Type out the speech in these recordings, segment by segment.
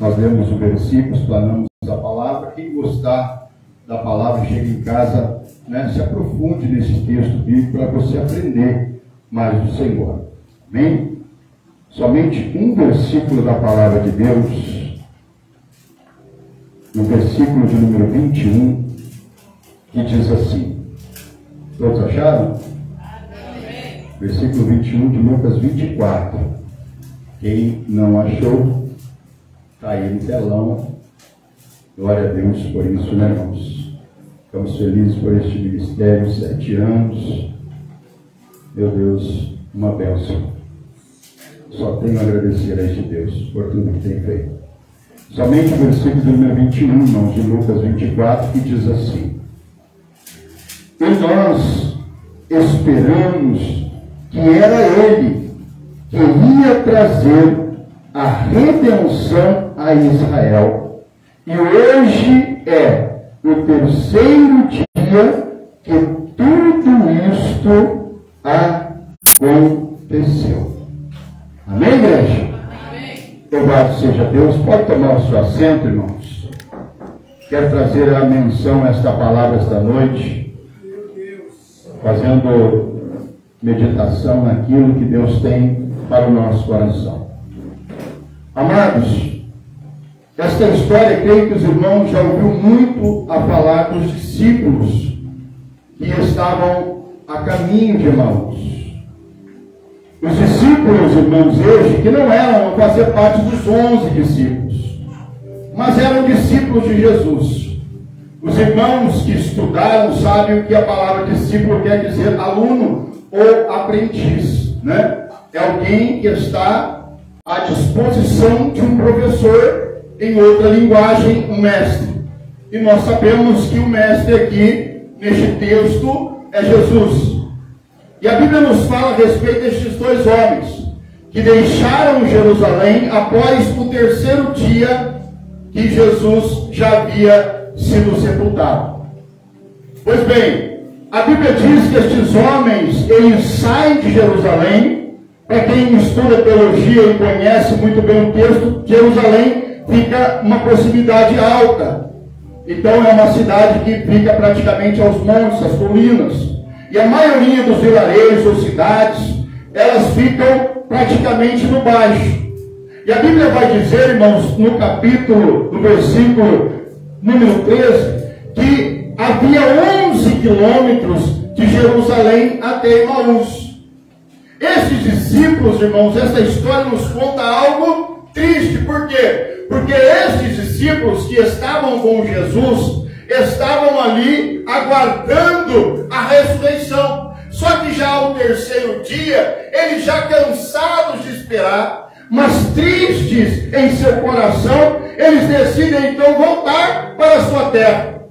Nós lemos o versículo, explanamos a palavra. Quem gostar da palavra, chega em casa, né, se aprofunde nesse texto bíblico para você aprender mais do Senhor. Amém? Somente um versículo da palavra de Deus, no versículo de número 21, que diz assim. Todos acharam? Amém. Versículo 21 de Lucas 24. Quem não achou, está aí no telão. Glória a Deus por isso, né, irmãos? Ficamos felizes por este ministério, 7 anos. Meu Deus, uma bênção. Só tenho a agradecer a este Deus por tudo que tem feito. Somente o versículo número 21, irmãos, de Lucas 24, que diz assim: e nós esperamos que era Ele que ia trazer a redenção a Israel. E hoje é o terceiro dia que tudo isto aconteceu. Amém, igreja? Amém. Louvado seja Deus. Pode tomar o seu assento, irmãos. Quero trazer à menção esta palavra esta noite, fazendo meditação naquilo que Deus tem para o nosso coração. Amados, esta história, creio que os irmãos já ouviram muito a falar dos discípulos que estavam a caminho de Emaús. Os discípulos, irmãos, hoje, que não eram fazer parte dos 11 discípulos, mas eram discípulos de Jesus. Os irmãos que estudaram sabem o que a palavra discípulo quer dizer: aluno ou aprendiz, né? É alguém que está à disposição de um professor, em outra linguagem, um mestre. E nós sabemos que o mestre aqui, neste texto, é Jesus. E a Bíblia nos fala a respeito destes dois homens, que deixaram Jerusalém após o terceiro dia que Jesus já havia sido sepultado. Pois bem, a Bíblia diz que estes homens, eles saem de Jerusalém. Para quem estuda teologia e conhece muito bem o texto, Jerusalém fica uma proximidade alta. Então é uma cidade que fica praticamente aos montes, às colinas. E a maioria dos vilarejos ou cidades, elas ficam praticamente no baixo. E a Bíblia vai dizer, irmãos, no versículo número 13, que havia 11 quilômetros de Jerusalém até Emaús. Esses discípulos, irmãos, essa história nos conta algo triste. Por quê? Porque esses discípulos que estavam com Jesus estavam ali aguardando a ressurreição. Só que já ao terceiro dia, eles já cansados de esperar, mas tristes em seu coração, eles decidem então voltar para a sua terra.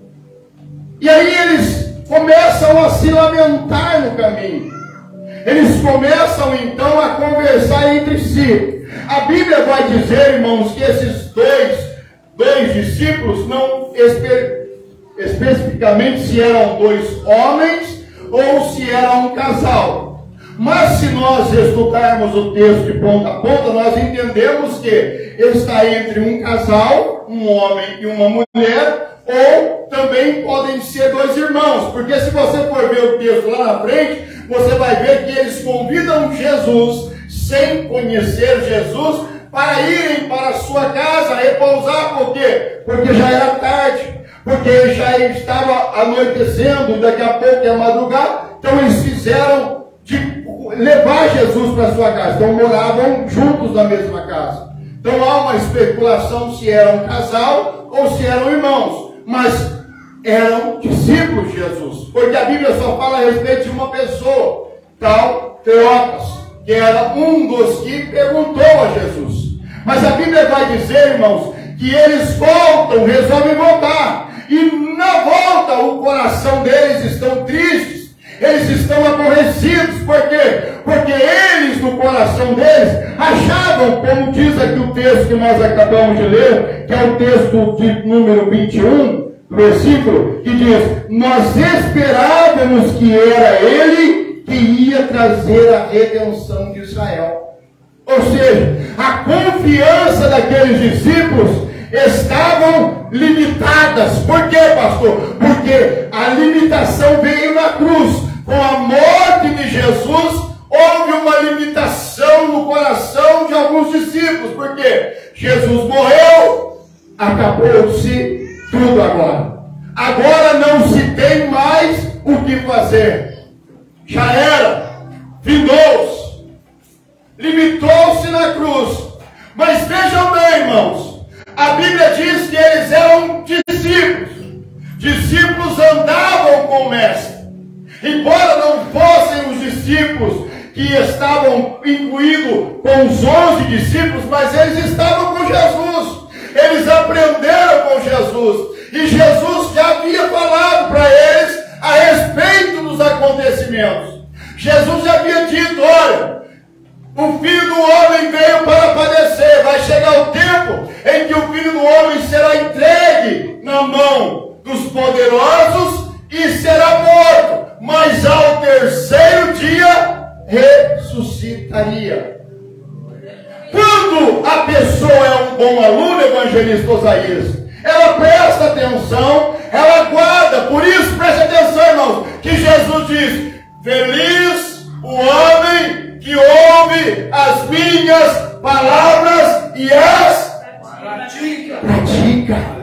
E aí eles começam a se lamentar no caminho. Eles começam então a conversar entre si. A Bíblia vai dizer, irmãos, que esses dois discípulos, não especificamente se eram dois homens ou se era um casal. Mas se nós estudarmos o texto de ponta a ponta, nós entendemos que está entre um casal, um homem e uma mulher, ou também podem ser dois irmãos. Porque se você for ver o texto lá na frente, você vai ver que eles convidam Jesus, sem conhecer Jesus, para irem para a sua casa repousar. Por quê? Porque já era tarde, porque já estava anoitecendo e daqui a pouco ia madrugar. Então eles fizeram de levar Jesus para a sua casa. Então moravam juntos na mesma casa. Então há uma especulação se era um casal ou se eram irmãos, mas eram discípulos de Jesus, porque a Bíblia só fala a respeito de uma pessoa, tal Cleopas, que era um dos que perguntou a Jesus. Mas a Bíblia vai dizer, irmãos, que eles voltam, resolvem voltar, e na volta o coração deles estão tristes, eles estão aborrecidos. Por quê? Porque eles, no coração deles, achavam, como diz aqui o texto que nós acabamos de ler, que é o texto de número 21, versículo, que diz: nós esperávamos que era Ele que ia trazer a redenção de Israel. Ou seja, a confiança daqueles discípulos estavam limitadas. Por quê, pastor? Porque a limitação veio na cruz. Com a morte de Jesus, houve uma limitação no coração de alguns discípulos. Por quê? Jesus morreu, acabou-se tudo agora. Agora não se tem mais o que fazer. Já era, findou-se, limitou-se na cruz. Mas vejam bem, irmãos, a Bíblia diz que eles eram discípulos. Discípulos andavam com o Mestre. Embora não fossem os discípulos que estavam incluídos com os 11 discípulos, mas eles estavam com Jesus. Eles aprenderam com Jesus. E Jesus já havia falado para eles a respeito dos acontecimentos. Jesus já havia dito: olha, o Filho do Homem veio para padecer. Vai chegar o tempo em que o Filho do Homem será entregue na mão dos poderosos e será morto. Mas ao terceiro dia ressuscitaria. Quando a pessoa é um bom aluno, evangelista Osaías, ela presta atenção, ela guarda. Por isso, preste atenção, irmãos, que Jesus diz: feliz o homem que ouve as minhas palavras e as pratica.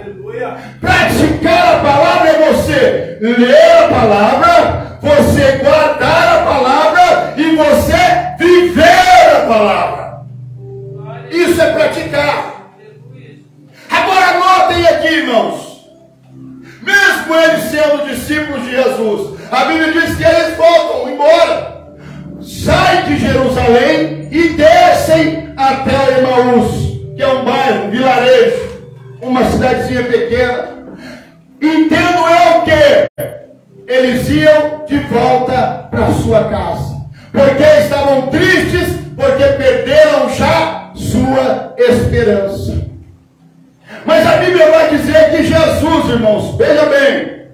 Praticar a palavra é você ler a palavra, você guardar a palavra e você viver a palavra. Isso é praticar. Agora notem aqui, irmãos, mesmo eles sendo discípulos de Jesus, a Bíblia diz que eles voltam embora, saem de Jerusalém e descem até Emaús, que é um bairro, um vilarejo, uma cidadezinha pequena. Entendo eu que eles iam de volta para sua casa, porque estavam tristes, porque perderam já sua esperança. Mas a Bíblia vai dizer que Jesus, irmãos, veja bem,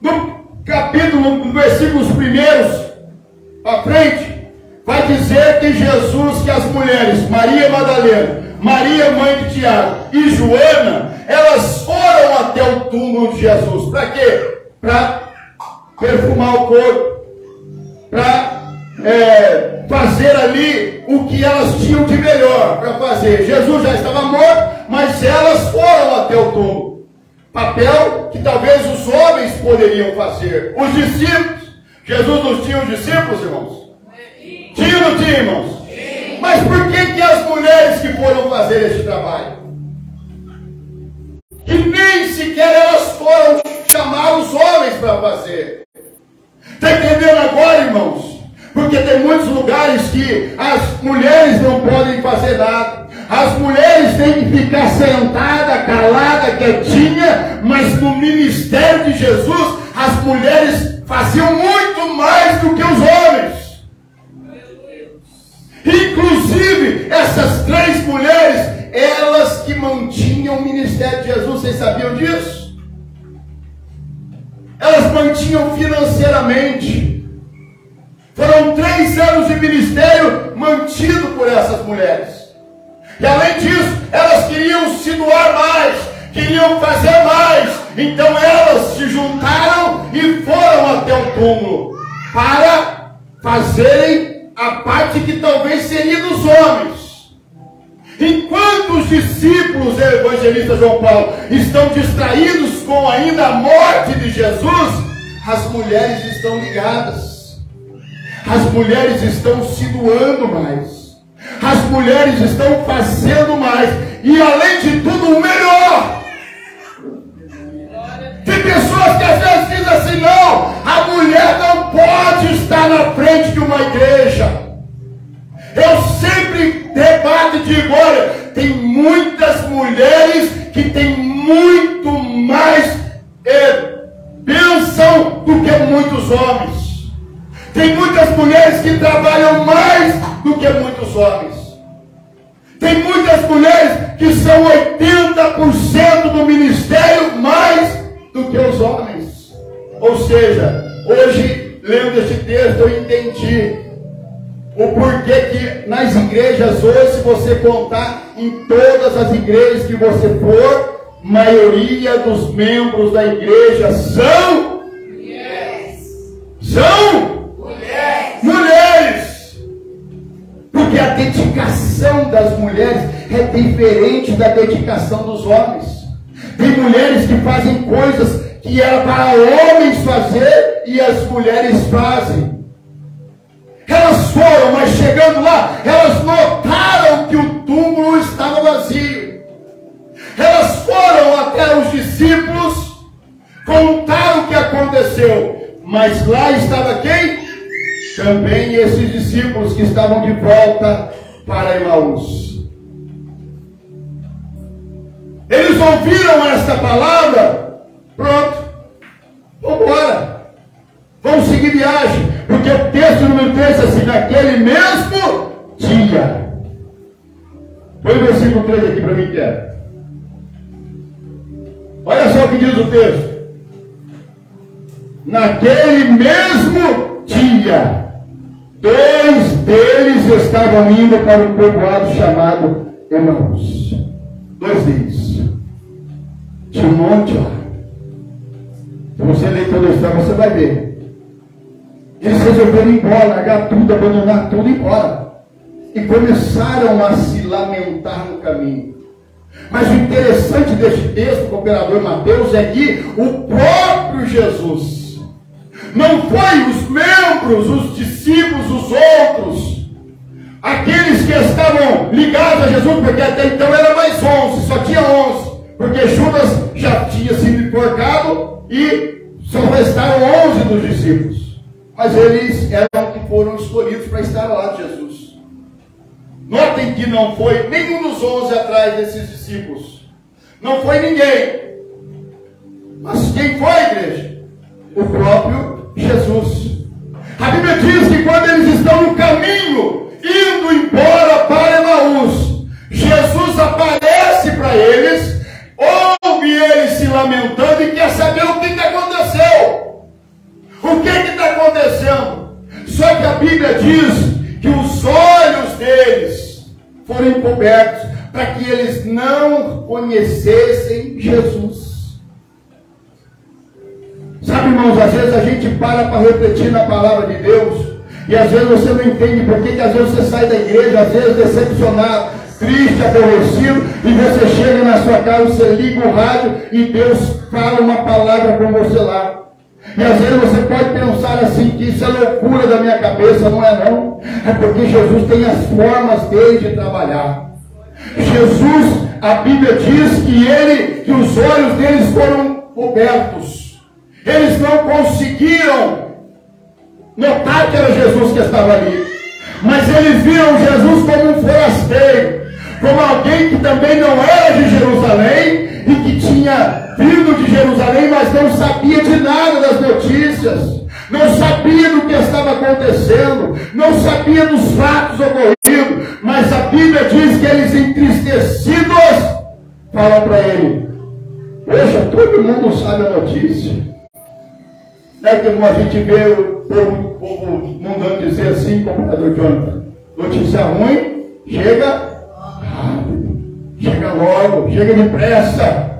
no capítulo, no versículos primeiros para frente, vai dizer que Jesus, que as mulheres, Maria Madalena, Maria, mãe de Tiago, e Joana, elas foram até o túmulo de Jesus. Para quê? Para perfumar o corpo, para fazer ali o que elas tinham de melhor para fazer. Jesus já estava morto, mas elas foram até o túmulo. Papel que talvez os homens poderiam fazer. Os discípulos, Jesus não tinha os discípulos, irmãos? Tinha ou não tinha, irmãos? Mas por que as mulheres que foram fazer esse trabalho? E nem sequer elas foram chamar os homens para fazer. Está entendendo agora, irmãos? Porque tem muitos lugares que as mulheres não podem fazer nada. As mulheres têm que ficar sentada, calada, quietinha, mas no ministério de Jesus, as mulheres faziam muito mais do que os homens. Inclusive, essas 3 mulheres, elas que mantinham o ministério de Jesus. Vocês sabiam disso? Elas mantinham financeiramente. Foram 3 anos de ministério mantido por essas mulheres. E além disso, elas queriam se doar mais, queriam fazer mais. Então elas se juntaram e foram até o túmulo para fazerem a parte que talvez seria dos homens. Enquanto os discípulos, evangelista João Paulo, estão distraídos com ainda a morte de Jesus, as mulheres estão ligadas. As mulheres estão se doando mais. As mulheres estão fazendo mais. E além de tudo, o melhor. Tem pessoas que às vezes dizem assim: não, a mulher não pode estar na frente de uma igreja. Eu sempre debato e digo: olha, tem muitas mulheres que têm muito mais bênção do que muitos homens. Tem muitas mulheres que trabalham mais do que muitos homens. Tem muitas mulheres que são 80% do ministério mais do que os homens. Ou seja, hoje, lendo este texto, eu entendi o porquê que nas igrejas hoje, se você contar em todas as igrejas que você for, maioria dos membros da igreja são mulheres. São mulheres. Porque a dedicação das mulheres é diferente da dedicação dos homens. Tem mulheres que fazem coisas que era para homens fazer e as mulheres fazem. Elas foram, mas chegando lá, elas notaram que o túmulo estava vazio. Elas foram até os discípulos, contaram o que aconteceu. Mas lá estava quem? Também esses discípulos que estavam de volta para Emaús. Eles ouviram esta palavra, pronto, vamos embora, vamos seguir viagem, porque o texto número 3 diz assim, naquele mesmo dia. Põe o versículo 3 aqui para mim, que é. Olha só o que diz o texto. Naquele mesmo dia, 2 deles estavam indo para um povoado chamado Emaús. 2 deles. Tinha um monte lá. Se você ler toda a história, você vai ver. Eles resolveram ir embora, largar tudo, abandonar tudo e ir embora. E começaram a se lamentar no caminho. Mas o interessante deste texto, cooperador Mateus, é que o próprio Jesus, não foi os membros, os discípulos, os outros, aqueles que estavam ligados a Jesus, porque até então era mais 11, só tinha 11, porque Judas já tinha sido enforcado e só restaram 11 dos discípulos. Mas eles eram que foram escolhidos para estar lá de Jesus. Notem que não foi nenhum dos 11 atrás desses discípulos. Não foi ninguém. Mas quem foi, igreja? O próprio Jesus. A Bíblia diz que quando eles estão no caminho, indo embora para Emaús, Jesus aparece para eles, ouve eles se lamentando e quer saber o que aconteceu. O que está acontecendo? Só que a Bíblia diz que os olhos deles foram encobertos para que eles não conhecessem Jesus. Sabe, irmãos, às vezes a gente para refletir na palavra de Deus e às vezes você não entende por que às vezes você sai da igreja, às vezes decepcionado, triste, aborrecido, e você chega na sua casa, você liga o rádio e Deus fala uma palavra com você lá. E às vezes você pode pensar assim, que isso é loucura da minha cabeça, não é não. É porque Jesus tem as formas dele de trabalhar. Jesus, a Bíblia diz que os olhos deles foram cobertos. Eles não conseguiram notar que era Jesus que estava ali. Mas eles viram Jesus como um forasteiro, como alguém que também não era de Jerusalém e que tinha vindo de Jerusalém, mas não sabia de nada das notícias, não sabia do que estava acontecendo, não sabia dos fatos ocorridos, mas a Bíblia diz que eles entristecidos falam para ele: poxa, todo mundo sabe a notícia. É como a gente vê o povo mundano dizer assim, companheiro Jonathan, notícia ruim, chega rápido, chega logo, chega depressa.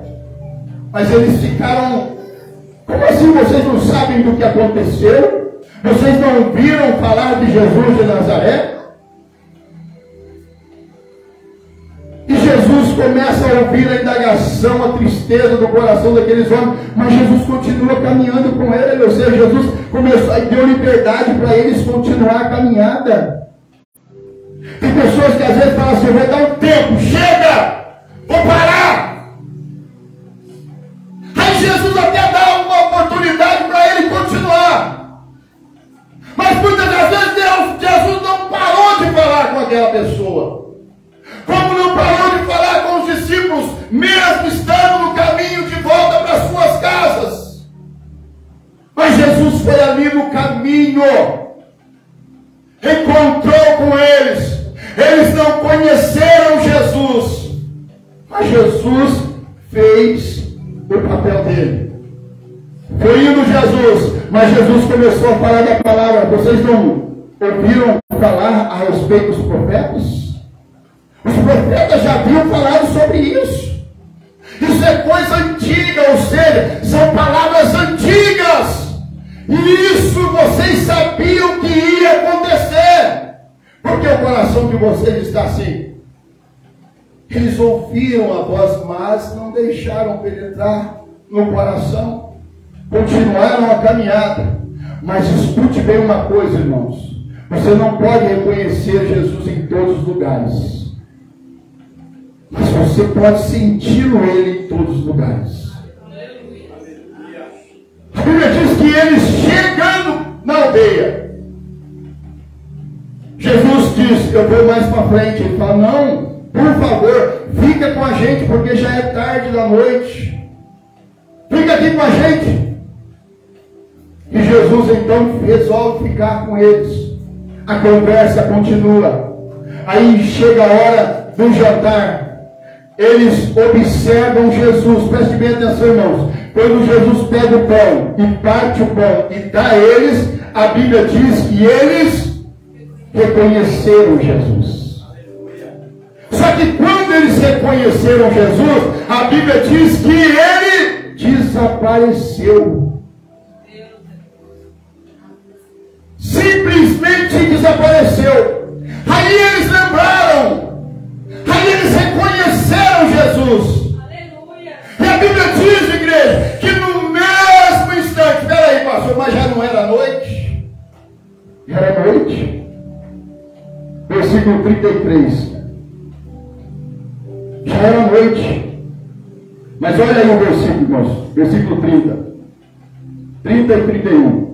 Mas eles ficaram, como assim vocês não sabem do que aconteceu? Vocês não viram falar de Jesus de Nazaré? E Jesus começa a ouvir a indagação, a tristeza do coração daqueles homens, mas Jesus continua caminhando com ele, ou seja, Jesus começou, deu liberdade para eles continuar a caminhada. Tem pessoas que às vezes falam assim: vai dar um tempo, chega, vou parar. Aí Jesus até dá uma oportunidade para ele continuar. Mas muitas das vezes Jesus não parou de falar com aquela pessoa. Como não parou de falar com os discípulos, mesmo estando no caminho de volta para suas casas. Mas Jesus foi ali no caminho, encontrou com eles. Eles não conheceram Jesus, mas Jesus fez o papel dele. Foi indo Jesus, mas Jesus começou a falar da palavra. Vocês não ouviram falar a respeito dos profetas? Os profetas já haviam falado sobre isso. Isso é coisa antiga, ou seja, são palavras antigas. E isso vocês sabiam que ia acontecer. Porque o coração de vocês está assim. Eles ouviram a voz, mas não deixaram penetrar no coração. Continuaram a caminhada. Mas escute bem uma coisa, irmãos. Você não pode reconhecer Jesus em todos os lugares. Mas você pode senti-lo ele em todos os lugares. A Bíblia diz que eles chegando na aldeia, Jesus diz, eu vou mais para frente. Ele fala, não, por favor, fica com a gente, porque já é tarde da noite. Fica aqui com a gente. E Jesus então resolve ficar com eles. A conversa continua. Aí chega a hora do jantar. Eles observam Jesus. Preste bem atenção, irmãos. Quando Jesus pega o pão e parte o pão e dá a eles, a Bíblia diz que eles reconheceram Jesus. Só que quando eles reconheceram Jesus, a Bíblia diz que ele desapareceu. Simplesmente desapareceu. Aí eles lembraram. Aí eles reconheceram Jesus. Aleluia. E a Bíblia diz, igreja, que no mesmo instante, peraí, pastor, mas já não era noite? Já era noite? Versículo 33. Já era noite. Mas olha aí o versículo, irmãos. Versículo 30. 30 e 31.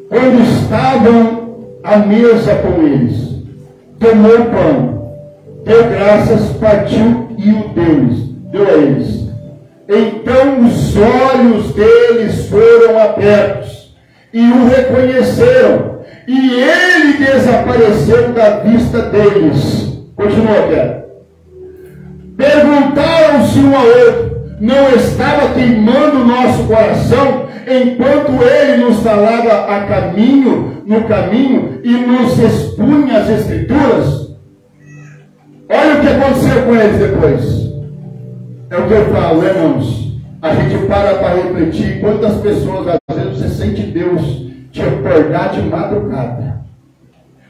Quando estavam à mesa com eles, tomou o pão, deu graças, partiu e o deu a eles. Então os olhos deles foram abertos e o reconheceram, e ele desapareceu da vista deles. Continua aqui. Perguntaram-se um ao outro, não estava queimando o nosso coração enquanto ele nos falava no caminho e nos expunha as Escrituras? Olha o que aconteceu com eles depois. É o que eu falo, irmãos. A gente para refletir quantas pessoas, às vezes, você sente Deus te acordar de madrugada.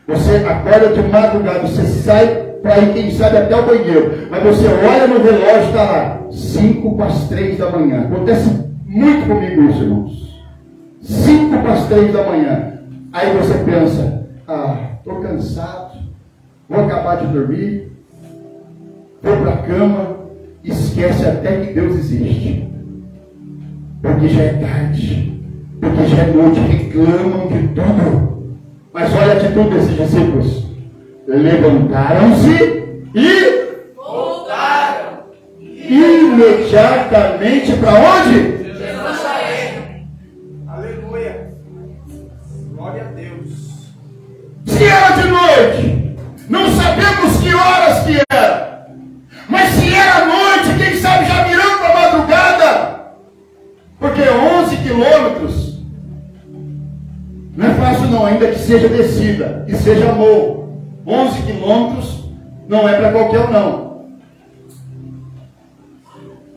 Você acorda de madrugada, você sai para ir, quem sabe, até o banheiro. Mas você olha no relógio, está lá, 5 para as 3 da manhã. Acontece muito comigo isso, irmãos. 5 para as 3 da manhã. Aí você pensa, estou cansado, vou acabar de dormir, vou para a cama, esquece até que Deus existe. Porque já é tarde, porque já é noite, reclamam de tudo. Mas olha a atitude desses discípulos. Levantaram-se e voltaram imediatamente para onde? Jerusalém. Aleluia. Glória a Deus. Se era de noite, não sabemos que horas que era. Mas se era noite, quem sabe já virando para a madrugada. Porque 11 quilômetros não é fácil não, ainda que seja descida e seja morro. 11 quilômetros não é para qualquer um não.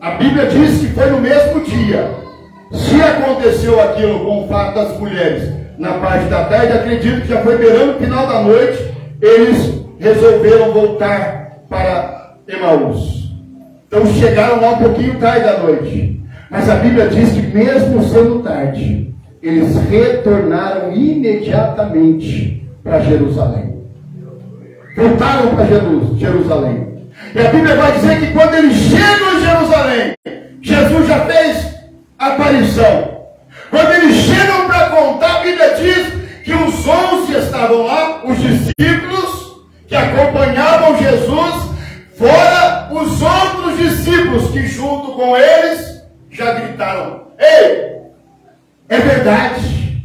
A Bíblia diz que foi no mesmo dia. Se aconteceu aquilo com o fato das mulheres na parte da tarde, acredito que já foi beirando o final da noite, eles resolveram voltar para Emaús. Então chegaram lá um pouquinho tarde da noite. Mas a Bíblia diz que mesmo sendo tarde, eles retornaram imediatamente para Jerusalém. Voltaram para Jerusalém. E a Bíblia vai dizer que quando eles chegam em Jerusalém, Jesus já fez aparição. Quando eles chegam para contar, a Bíblia diz que os 11 estavam lá, os discípulos que acompanhavam Jesus, fora os outros discípulos que junto com eles já gritaram: ei, é verdade,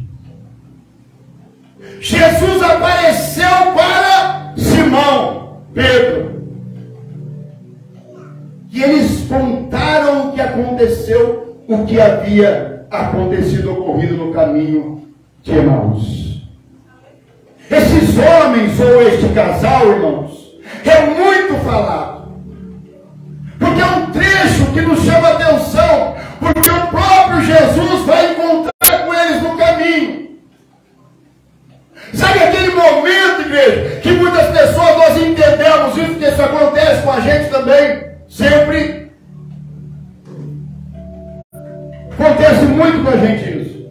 Jesus apareceu para Simão, Pedro. E eles contaram o que aconteceu, o que havia acontecido, ocorrido no caminho de Emaús. Esses homens ou este casal, irmãos, é muito falado. Porque é um trecho que nos chama a atenção, porque o próprio Jesus vai encontrar com eles no caminho. Sabe aquele momento, igreja, que muitas pessoas nós entendemos isso, que isso acontece com a gente também, sempre. Acontece muito com a gente isso.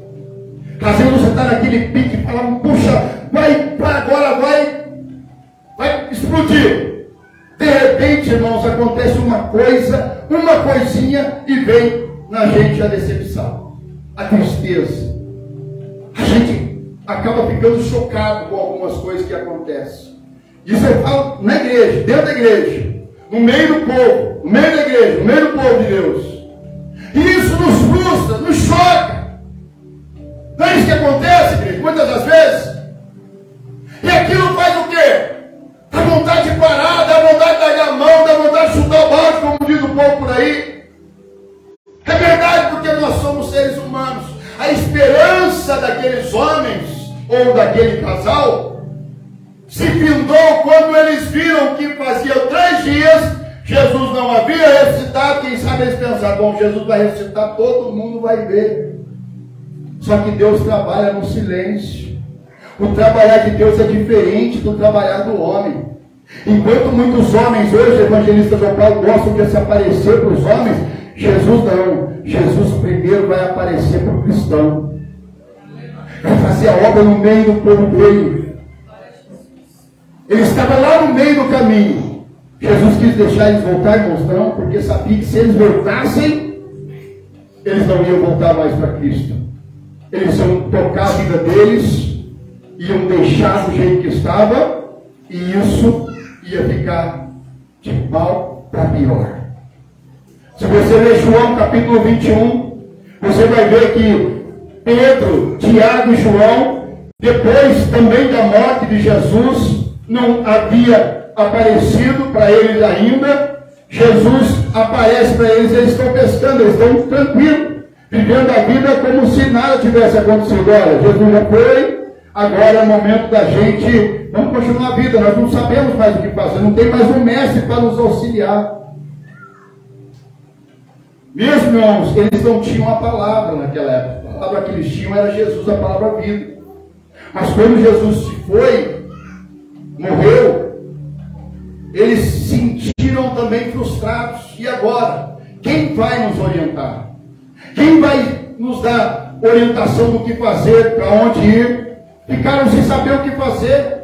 Às vezes você está naquele pique e fala, puxa, agora vai explodir. De repente, irmãos, acontece uma coisinha e vem na gente a decepção, a tristeza. A gente acaba ficando chocado com algumas coisas que acontecem. Isso eu falo na igreja, dentro da igreja, no meio do povo, no meio da igreja, no meio do povo de Deus. E isso nos frustra, nos choca. Não é isso que acontece, igreja, muitas das vezes. E aquilo faz o quê? Dá vontade de parar, dá vontade de dar a mão, dá vontade de chutar o balde, como diz o povo por aí. É verdade, porque nós somos seres humanos. A esperança daqueles homens, ou daquele casal, se findou quando eles viram que fazia 3 dias, Jesus não havia ressuscitado. Quem sabe eles pensaram, bom, Jesus vai ressuscitar, todo mundo vai ver. Só que Deus trabalha no silêncio. O trabalhar de Deus é diferente do trabalhar do homem. Enquanto muitos homens hoje, evangelistas locais, gostam de se aparecer para os homens, Jesus não. Jesus primeiro vai aparecer para o cristão. Vai fazer a obra no meio do povo dele. Ele estava lá no meio do caminho. Jesus quis deixar eles voltar, irmãos, não, porque sabia que se eles voltassem, eles não iam voltar mais para Cristo. Eles iam tocar a vida deles, iam deixar do jeito que estava, e isso ia ficar de mal para pior. Se você ler João capítulo 21, você vai ver que Pedro, Tiago e João, depois também da morte de Jesus, não havia aparecido para eles ainda. Jesus aparece para eles, eles estão pescando, eles estão tranquilos, vivendo a vida como se nada tivesse acontecido. Olha, Jesus já foi, agora é o momento da gente, vamos continuar a vida, nós não sabemos mais o que fazer, não tem mais um mestre para nos auxiliar. Meus irmãos, eles não tinham a palavra naquela época, a palavra que eles tinham era Jesus, a palavra vida. Mas quando Jesus se foi, morreu, eles se sentiram também frustrados. E agora? Quem vai nos orientar? Quem vai nos dar orientação do que fazer, para onde ir? Ficaram sem saber o que fazer.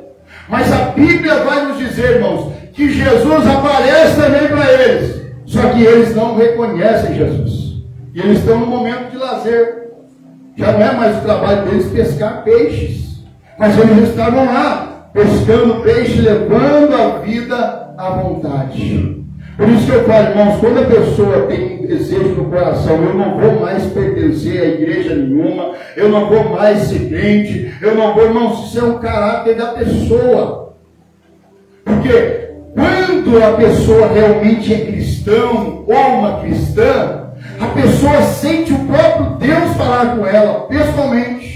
Mas a Bíblia vai nos dizer, irmãos, que Jesus aparece também para eles. Só que eles não reconhecem Jesus. E eles estão no momento de lazer. Já não é mais o trabalho deles pescar peixes. Mas eles estavam lá, pescando peixe, levando a vida à vontade. Por isso que eu falo, irmãos, quando a pessoa tem um desejo no coração, eu não vou mais pertencer a igreja nenhuma, eu não vou mais ser crente, eu não vou, irmãos, isso é um caráter da pessoa. Porque quando a pessoa realmente é cristão ou uma cristã, a pessoa sente o próprio Deus falar com ela, pessoalmente.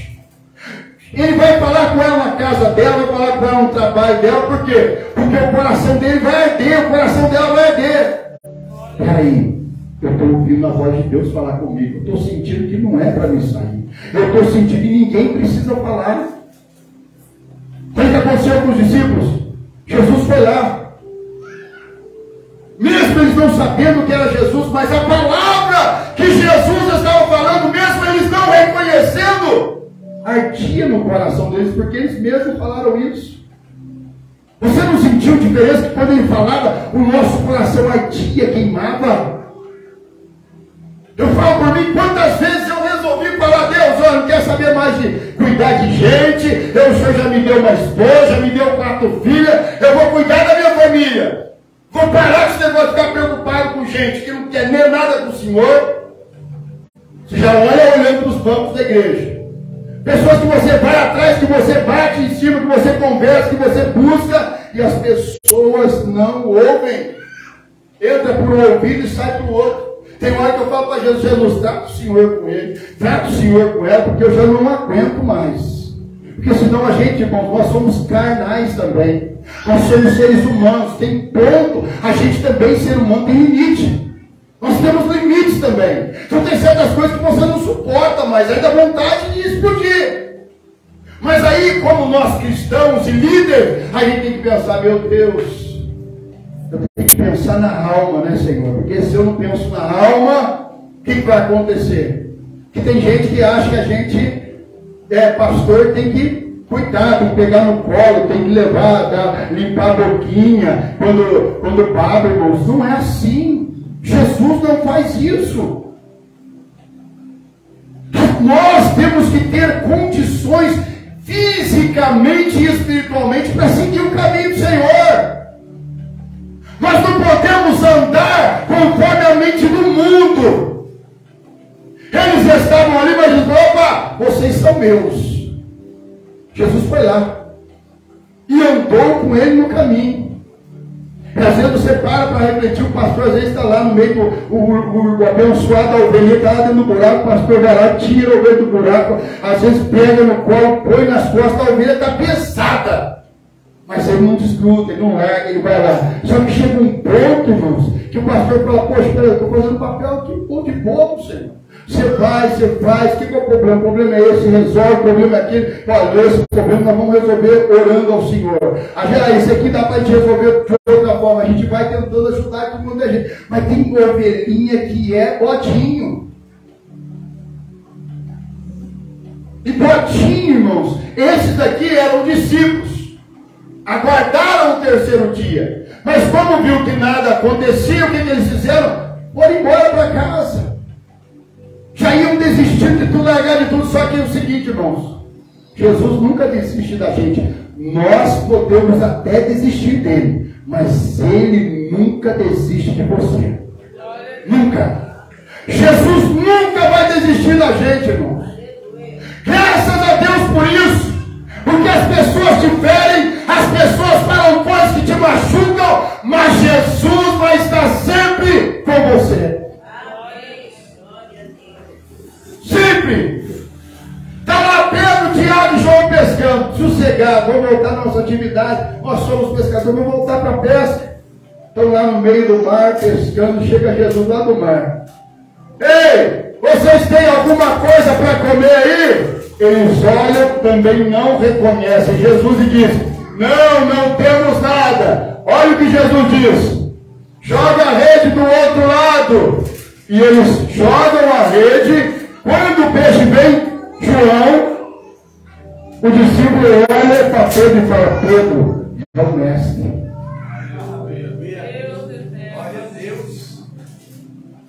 Ele vai falar com ela na casa dela, vai falar com ela no trabalho dela, por quê? Porque o coração dele vai arder, o coração dela vai arder. Peraí, eu estou ouvindo a voz de Deus falar comigo, eu estou sentindo que não é para me sair, eu estou sentindo que ninguém precisa falar. O que aconteceu com os discípulos? Jesus foi lá. Mesmo eles não sabendo que era Jesus, mas a palavra que Jesus estava falando, mesmo eles não reconhecendo, ardia no coração deles, porque eles mesmos falaram isso. Você não sentiu diferença que quando ele falava, o nosso coração ardia, queimava? Eu falo por mim, quantas vezes eu resolvi falar, Deus, eu não quero saber mais de cuidar de gente, o Senhor já me deu uma esposa, me deu 4 filhas, eu vou cuidar da minha família. Vou parar com esse negócio de ficar preocupado com gente que não quer nem nada com o Senhor. Você já olha olhando para os bancos da igreja. Pessoas que você vai atrás, que você bate em cima, que você conversa, que você busca, e as pessoas não ouvem. Entra por um ouvido e sai para o outro. Tem uma hora que eu falo para Jesus, Jesus, trata o Senhor com ele, trata o Senhor com ela, porque eu já não aguento mais. Porque senão a gente, irmãos, nós somos carnais também. Nós somos seres humanos, tem ponto. A gente também, ser humano, tem limite. Nós temos limites também. Então tem certas coisas que você não suporta mais, aí dá vontade de explodir. Mas aí, como nós cristãos e líderes, a gente tem que pensar, meu Deus, eu tenho que pensar na alma, né, Senhor? Porque se eu não penso na alma, o que vai acontecer? Porque tem gente que acha que a gente pastor, tem que cuidar, tem que pegar no colo, tem que levar, limpar a boquinha, quando baba, irmãos. Não é assim. Jesus não faz isso. Nós temos que ter condições fisicamente e espiritualmente para seguir o caminho do Senhor. Nós não podemos andar conforme a mente do mundo. Eles estavam ali, mas Jesus falou, opa, vocês são meus. Jesus foi lá e andou com ele no caminho. E às vezes você para refletir, o pastor às vezes está lá no meio o abençoado da ovelha, está lá dentro do buraco, o pastor vai lá, tira a ovelha do buraco, às vezes pega no colo, põe nas costas, a ovelha está pesada. Mas ele não desgruda, ele não larga, ele vai lá. Só que chega um ponto, irmãos, que o pastor fala, poxa, eu estou fazendo papel aqui, de bobo, Senhor. Você faz, o que é o problema? O problema é esse, resolve, o problema é aquele. Olha, esse problema nós vamos resolver orando ao Senhor. Esse aqui dá para a gente resolver de outra forma. A gente vai tentando ajudar todo mundo a gente. Mas tem ovelhinha que é bodinho. E bodinho, irmãos, esses daqui eram discípulos. Aguardaram o terceiro dia. Mas como viu que nada acontecia, o que eles fizeram? Foram embora para casa. Já iam desistir de tudo, largar de tudo. Só que é o seguinte, irmãos, Jesus nunca desiste da gente. Nós podemos até desistir dele, mas ele nunca desiste de você. Nunca. Jesus nunca vai desistir da gente, irmãos. Graças a Deus por isso. Porque as pessoas te ferem, as pessoas falam coisas que te machucam, mas Jesus vai estar sempre com você. Sempre. Está lá Pedro, Tiago e João pescando. Sossegado, vamos voltar à nossa atividade. Nós somos pescadores, vamos voltar para a pesca. Estão lá no meio do mar pescando. Chega Jesus lá do mar. Ei, vocês têm alguma coisa para comer aí? Eles olham, também não reconhecem Jesus e diz: não temos nada. Olha o que Jesus diz: joga a rede do outro lado. E eles jogam a rede. Quando o peixe vem, João, o discípulo, olha para Pedro e fala: Pedro, é o mestre.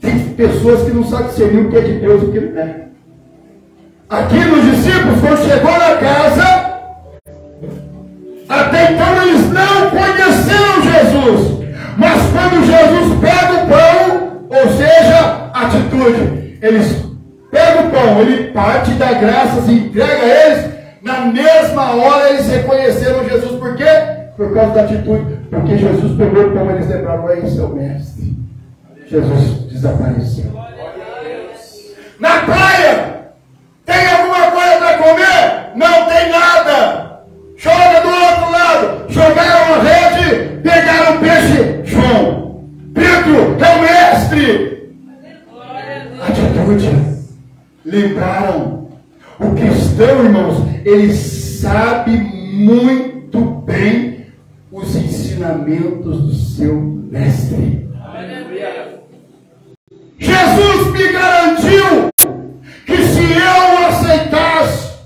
Tem pessoas que não sabem discernir o que é de Deus e o que não é. Aqui nos discípulos, quando chegou na casa, até então eles não conheceram Jesus. Mas quando Jesus pega o pão, ou seja, atitude, eles pegam o pão, ele parte, dá graças e entrega a eles, na mesma hora eles reconheceram Jesus. Por quê? Por causa da atitude. Porque Jesus pegou o pão, eles lembraram: aí, seu mestre. Jesus desapareceu. Na praia, tem alguma coisa para comer? Não tem nada. Joga do outro lado. Jogaram a rede, pegaram o peixe. João, Pedro, é o mestre. Atitude. Lembraram. O cristão, irmãos, ele sabe muito bem os ensinamentos do seu mestre. Jesus me garantiu que se eu o aceitasse,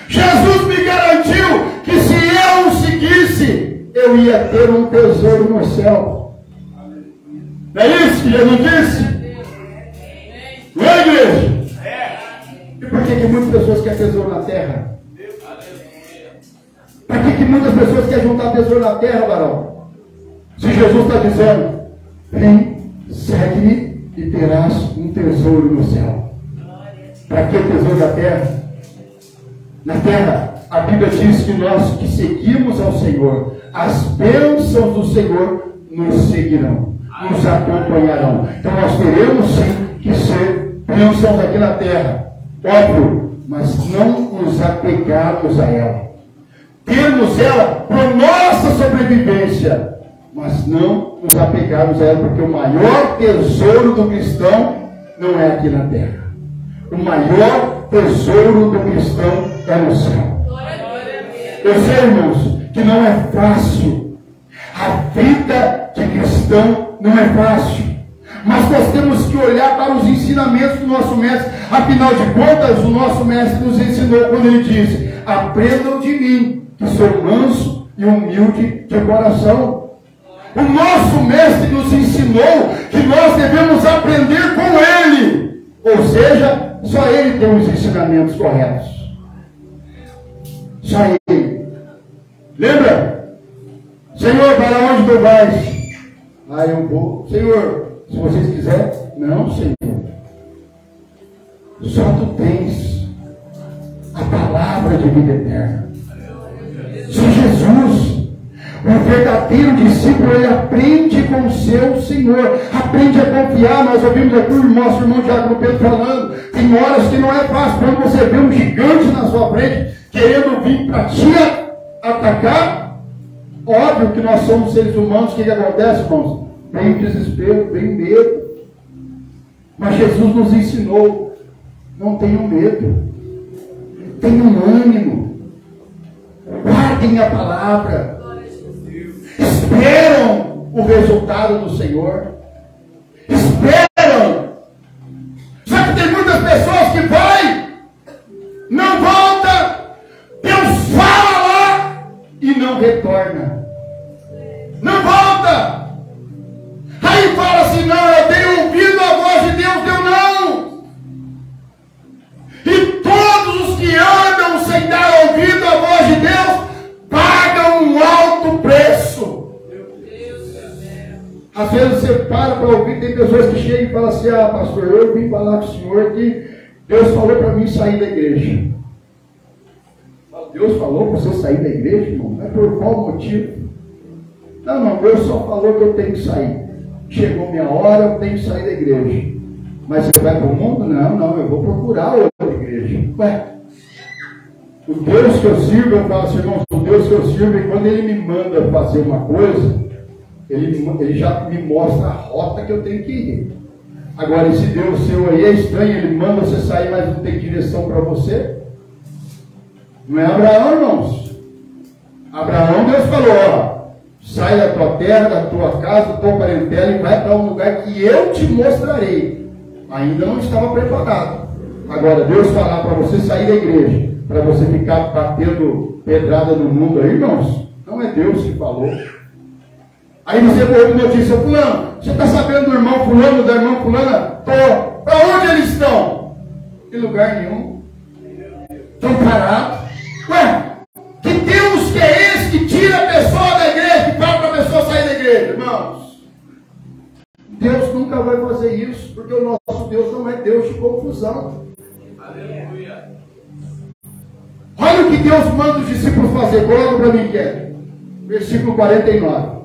Jesus me garantiu que se eu o seguisse, eu ia ter um tesouro no céu. Não é isso que Jesus disse? Não é, igreja? E por que muitas pessoas querem tesouro na terra? Por que muitas pessoas querem juntar tesouro na terra, varão? Se Jesus está dizendo: vem, segue-me e terás um tesouro no céu. Para que tesouro da terra? Na terra, a Bíblia diz que nós que seguimos ao Senhor, as bênçãos do Senhor nos seguirão, nos acompanharão. Então nós teremos sim que ser bênçãos aqui na terra, óbvio, mas não nos apegarmos a ela. termos ela por nossa sobrevivência, mas não nos apegarmos a ela, porque o maior tesouro do cristão não é aqui na terra. O maior tesouro do cristão é no céu. Eu sei, irmãos, que não é fácil. A vida de cristão não é fácil. Mas nós temos que olhar para os ensinamentos do nosso mestre. Afinal de contas, o nosso mestre nos ensinou quando ele disse: aprendam de mim, que sou manso e humilde de coração. O nosso mestre nos ensinou que nós devemos aprender com ele. Ou seja, só ele tem os ensinamentos corretos. Só ele. Lembra? Senhor, para onde tu vais? Ah, eu vou. Senhor, se vocês quiserem. Não, Senhor. Só tu tens a palavra de vida eterna. Só Jesus. O verdadeiro discípulo, ele aprende com o seu Senhor, aprende a confiar. Nós ouvimos aqui o nosso irmão Diácono Pedro falando, tem horas que não é fácil, quando você vê um gigante na sua frente, querendo vir para te atacar. Óbvio que nós somos seres humanos, o que acontece, irmãos? Vem desespero, vem medo. Mas Jesus nos ensinou, não tenham medo, tenham ânimo, guardem a palavra, esperam o resultado do Senhor, esperam. Só que tem muitas pessoas que vai, não volta, Deus fala lá e não retorna, não volta. Aí fala assim: não, eu tenho ouvido a voz de Deus, eu não. E todos os que andam sem dar ouvido à voz de Deus pagam um alto preço. Às vezes você para ouvir, tem pessoas que chegam e falam assim: ah, pastor, eu vim falar com o senhor que Deus falou para mim sair da igreja. Deus falou para você sair da igreja, irmão? Mas por qual motivo? Não, Deus só falou que eu tenho que sair. Chegou minha hora, eu tenho que sair da igreja. Mas você vai para o mundo? Não, eu vou procurar outra igreja. Ué, o Deus que eu sirvo, eu falo assim, irmãos, o Deus que eu sirvo, e quando ele me manda fazer uma coisa, ele já me mostra a rota que eu tenho que ir. Agora, esse Deus seu aí é estranho, ele manda você sair, mas não tem direção para você. Não é Abraão, irmãos. Abraão, Deus falou: ó, sai da tua terra, da tua casa, da tua parentela e vai para um lugar que eu te mostrarei. Ainda não estava preparado. Agora, Deus falar para você sair da igreja, para você ficar batendo pedrada no mundo aí, irmãos, não é Deus que falou. Aí você ouve notícia: fulano, você está sabendo do irmão fulano, da irmã fulana? Estou. Para onde eles estão? Em lugar nenhum. Estão parados. Ué, que Deus que é esse que tira a pessoa da igreja, que fala para a pessoa sair da igreja? Irmãos, Deus nunca vai fazer isso, porque o nosso Deus não é Deus de confusão. Aleluia. Olha o que Deus manda os discípulos fazer. Coloca para mim, Kevin. Versículo 49.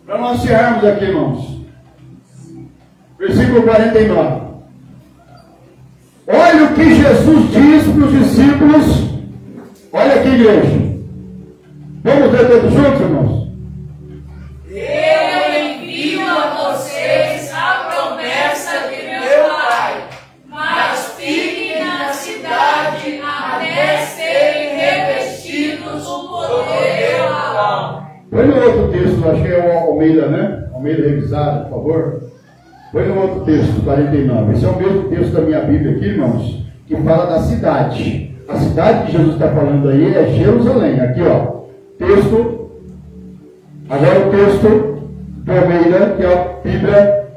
Para nós encerrarmos aqui, irmãos. Versículo 49. Olha o que Jesus diz para os discípulos. Olha aqui, igreja. Vamos ler todos juntos, irmãos? Eu envio a vocês a promessa de meu Pai, mas fiquem na cidade até serem revestidos do poder real. Põe no outro texto, acho que é o Almeida, né? Almeida revisado, por favor. Põe no outro texto, 49. Esse é o mesmo texto da minha Bíblia aqui, irmãos, que fala da cidade. A cidade que Jesus está falando aí é Jerusalém. Aqui, ó. Texto. Agora o texto do Almeida, que é a Bíblia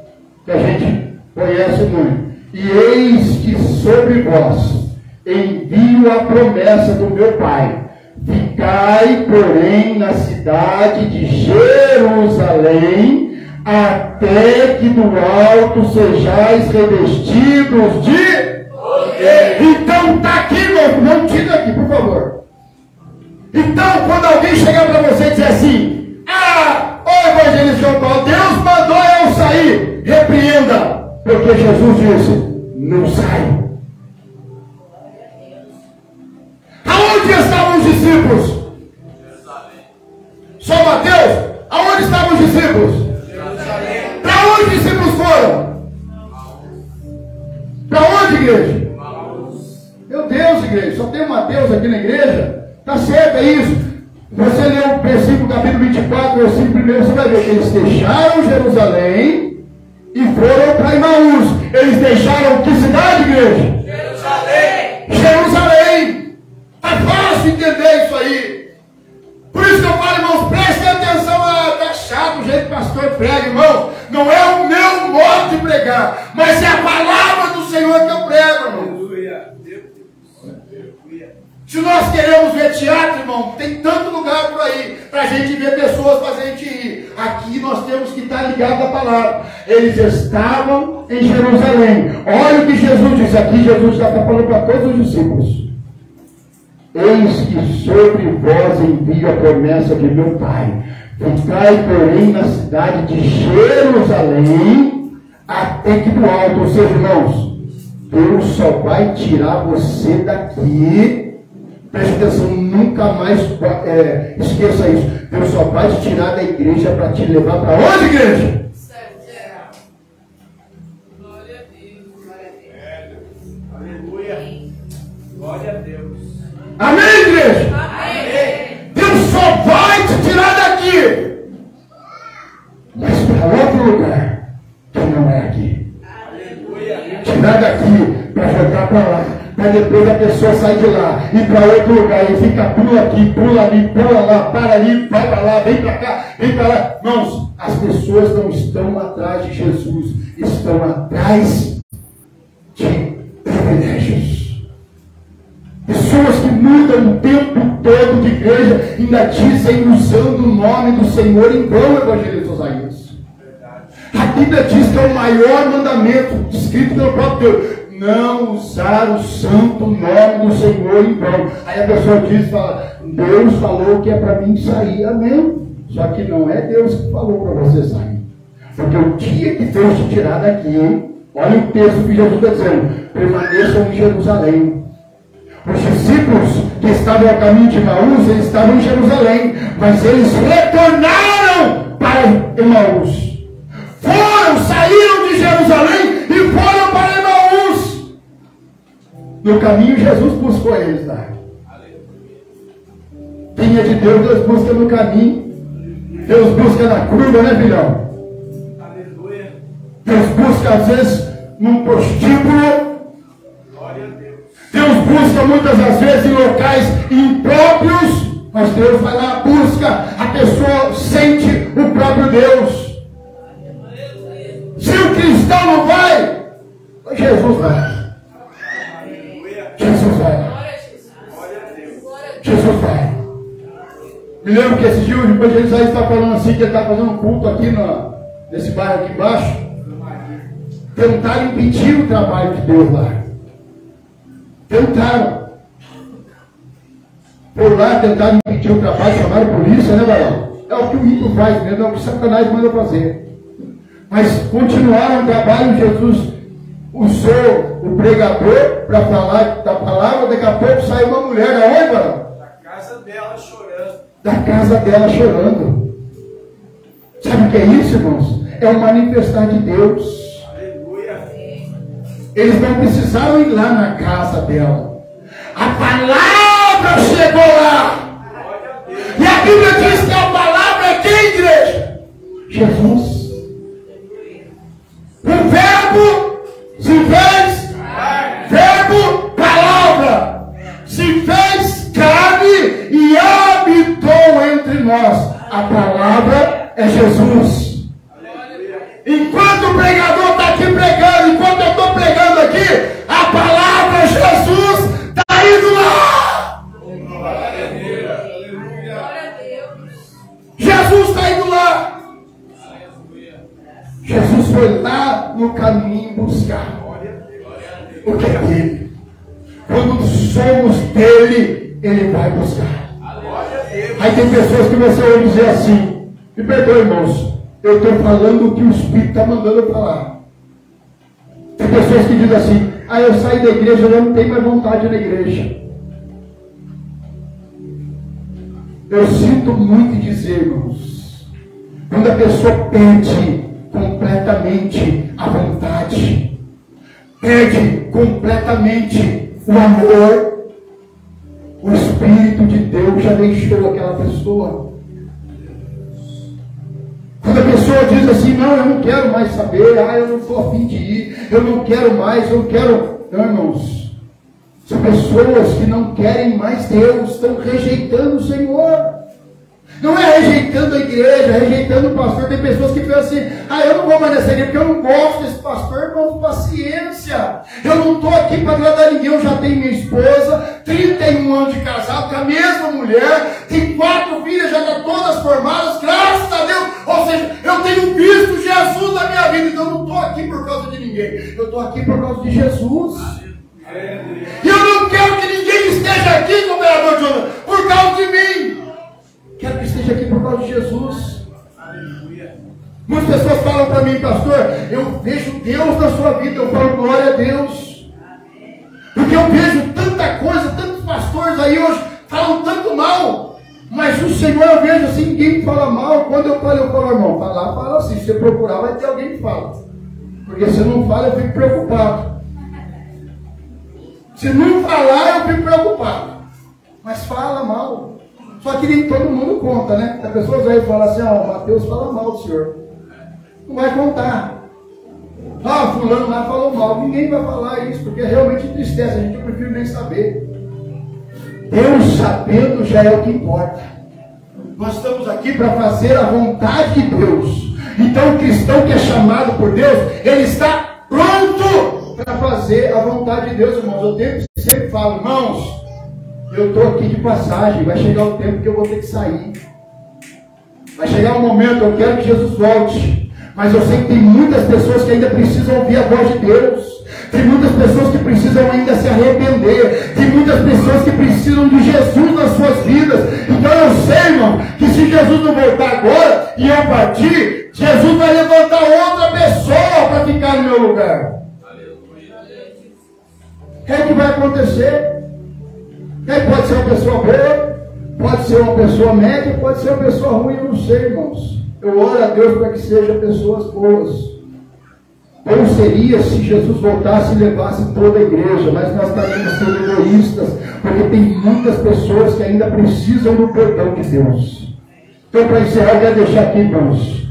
que a gente conhece muito. E eis que sobre vós envio a promessa do meu Pai. Ficai, porém, na cidade de Jerusalém, até que do alto sejais revestidos de poder. Então está aqui, não tira aqui, por favor. Então, quando alguém chegar para você e dizer assim: ah, ô evangelista João Paulo, Deus mandou eu sair, repreenda, porque Jesus disse: não sai. Aonde estavam os discípulos? igreja? Meu Deus, igreja, só tem uma Deus aqui na igreja? Tá certo, é isso. Você lê o versículo, capítulo 24, versículo 1, você vai ver que eles deixaram Jerusalém e foram para Emaús. Eles deixaram que cidade, igreja? Jerusalém. Jerusalém. É fácil entender isso aí. Por isso que eu falo, irmãos, prestem atenção. Tá chato o jeito que o pastor prega, irmão. Não é o meu modo de pregar, mas é a palavra do Senhor que eu prego, irmão. Se nós queremos ver teatro, irmão, tem tanto lugar por aí para a gente ver pessoas fazer a gente rir. Aqui nós temos que estar ligados à palavra. Eles estavam em Jerusalém. Olha o que Jesus diz aqui. Jesus está falando para todos os discípulos. Eis que sobre vós envio a promessa de meu Pai. Ficai, porém, na cidade de Jerusalém, até que do alto. Ou seja, irmãos, Deus só vai tirar você daqui. Preste atenção, nunca mais esqueça isso. Deus só vai te tirar da igreja para te levar para onde, igreja? Glória a Deus. Aleluia. Glória a Deus. Amém, igreja? Amém. Deus só vai te tirar daqui, mas para outro lugar que não é aqui. Aleluia. Tirar daqui para jogar para lá. Para depois a pessoa sair de lá, ir para outro lugar, e fica pula aqui, pula ali, pula lá, para ali, vai para lá, vem para cá, vem para lá. Irmãos, as pessoas não estão atrás de Jesus, estão atrás de privilégios. Pessoas que mudam o tempo todo de igreja, ainda dizem usando o nome do Senhor em vão, evangelista Osaías. A Bíblia diz que é o maior mandamento, escrito pelo próprio Deus. Não usar o santo nome do Senhor em vão. Aí a pessoa diz, fala, Deus falou que é para mim sair, amém. Só que não é Deus que falou para você sair. Porque o dia que Deus te tirar daqui, olha o texto que Jesus está dizendo, permaneçam em Jerusalém. Os discípulos que estavam ao caminho de Emaús, eles estavam em Jerusalém, mas eles retornaram para Emaús. Saíram de Jerusalém e foram para Emaús. No caminho, Jesus buscou eles lá. Quem é de Deus, Deus busca no caminho. Deus busca na curva, né, filhão? Aleluia. Deus busca, às vezes, num prostíbulo. Glória a Deus. Deus busca, muitas das vezes, em locais impróprios. Mas Deus vai lá, busca. A pessoa sente o próprio Deus. Se o cristão não vai, Jesus vai. Jesus vai. Jesus vai. Me lembro que esse dia o evangelista aí está falando assim, que ele está fazendo um culto aqui nesse bairro aqui embaixo. Tentaram impedir o trabalho de Deus lá. Tentaram. Por lá, tentaram impedir o trabalho, chamaram a polícia, né, Barão? É o que o ímpio faz mesmo, é o que Satanás manda fazer. Mas continuaram o trabalho, Jesus usou o pregador para falar da palavra, daqui a pouco saiu uma mulher, aonde, Barão? Da casa dela chorando. Da casa dela chorando. Sabe o que é isso, irmãos? É o manifestar de Deus. Aleluia. Eles não precisaram ir lá na casa dela. A palavra chegou lá. Glória a Deus. E a Bíblia diz que a palavra é quem, igreja? Jesus. O verbo se fez verbo, palavra, se fez carne e habitou entre nós. A palavra é Jesus. Enquanto o pregador está aqui pregando, enquanto eu estou pregando aqui, a palavra é Jesus está indo lá. Jesus está indo lá. Jesus foi lá no caminho buscar o que é dele. Quando somos dele, ele vai buscar. Aí tem pessoas que você ouve dizer assim, me perdoe, irmãos, eu estou falando o que o Espírito está mandando eu falar. Tem pessoas que dizem assim, eu saí da igreja, eu não tenho mais vontade na igreja. Eu sinto muito em dizer, irmãos, quando a pessoa perde completamente a vontade, perde completamente o amor, o Espírito de Deus já deixou aquela pessoa. Quando a pessoa diz assim, não, eu não quero mais saber, eu não estou a fim de ir, eu não quero mais, eu quero... Não, irmãos, são pessoas que não querem mais Deus, estão rejeitando o Senhor. Não é rejeitando a igreja, é rejeitando o pastor. Tem pessoas que pensam assim, eu não vou mais nessa igreja porque eu não gosto desse pastor. Irmão, paciência. Eu não estou aqui para agradar ninguém. Eu já tenho minha esposa, 31 anos de casado com a mesma mulher, tem 4 filhas, já estão todas formadas, graças a Deus. Ou seja, eu tenho visto Jesus na minha vida, então eu não estou aqui por causa de ninguém. Eu estou aqui por causa de Jesus. E eu não quero que ninguém esteja aqui, governador Jonas, por causa de mim. Quero que esteja aqui por causa de Jesus. Aleluia. Muitas pessoas falam para mim, pastor, eu vejo Deus na sua vida. Eu falo, glória a Deus. Porque eu vejo tanta coisa, tantos pastores aí hoje falam tanto mal. Mas o Senhor, eu vejo assim, ninguém me fala mal. Quando eu falo, irmão, fala assim. Se você procurar, vai ter alguém que fala. Porque se não fala, eu fico preocupado. Se não falar, eu fico preocupado. Mas fala mal. Só que nem todo mundo conta, né? As pessoas aí falam assim, o Mateus fala mal do senhor. Não vai contar. Fulano lá falou mal. Ninguém vai falar isso, porque realmente entristece. A gente, eu prefiro nem saber. Deus sabendo já é o que importa. Nós estamos aqui para fazer a vontade de Deus. Então o cristão que é chamado por Deus, ele está pronto para fazer a vontade de Deus, irmãos. Eu sempre falo, irmãos, eu estou aqui de passagem, vai chegar o tempo que eu vou ter que sair. Vai chegar um momento, eu quero que Jesus volte. Mas eu sei que tem muitas pessoas que ainda precisam ouvir a voz de Deus. Tem muitas pessoas que precisam ainda se arrepender. Tem muitas pessoas que precisam de Jesus nas suas vidas. Então eu sei, irmão, que se Jesus não voltar agora e eu partir, Jesus vai levantar outra pessoa para ficar no meu lugar. O que é que vai acontecer? Pode ser uma pessoa boa, pode ser uma pessoa média, pode ser uma pessoa ruim, eu não sei, irmãos. Eu oro a Deus para que sejam pessoas boas. Bom seria se Jesus voltasse e levasse toda a igreja, mas nós estaremos sendo egoístas, porque tem muitas pessoas que ainda precisam do perdão de Deus. Então, para encerrar, eu quero deixar aqui, irmãos,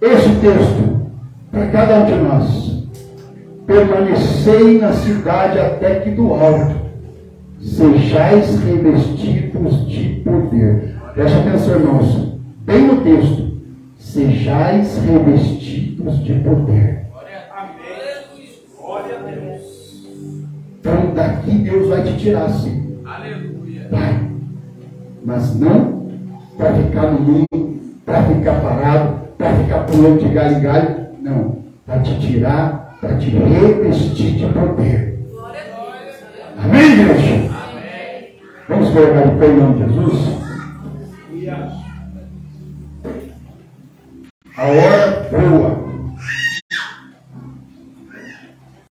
este texto, para cada um de nós: permanecei na cidade até que do alto sejais revestidos de poder. Preste atenção, irmãos, bem no texto: sejais revestidos de poder. Glória a Deus. Então daqui Deus vai te tirar, sim. Aleluia. Vai. Mas não para ficar no mundo, para ficar parado, para ficar pulando de galho em galho. Não. Para te tirar, para te revestir de poder. Amém, igreja? Amém. Vamos colocar de pé em nome de Jesus? A hora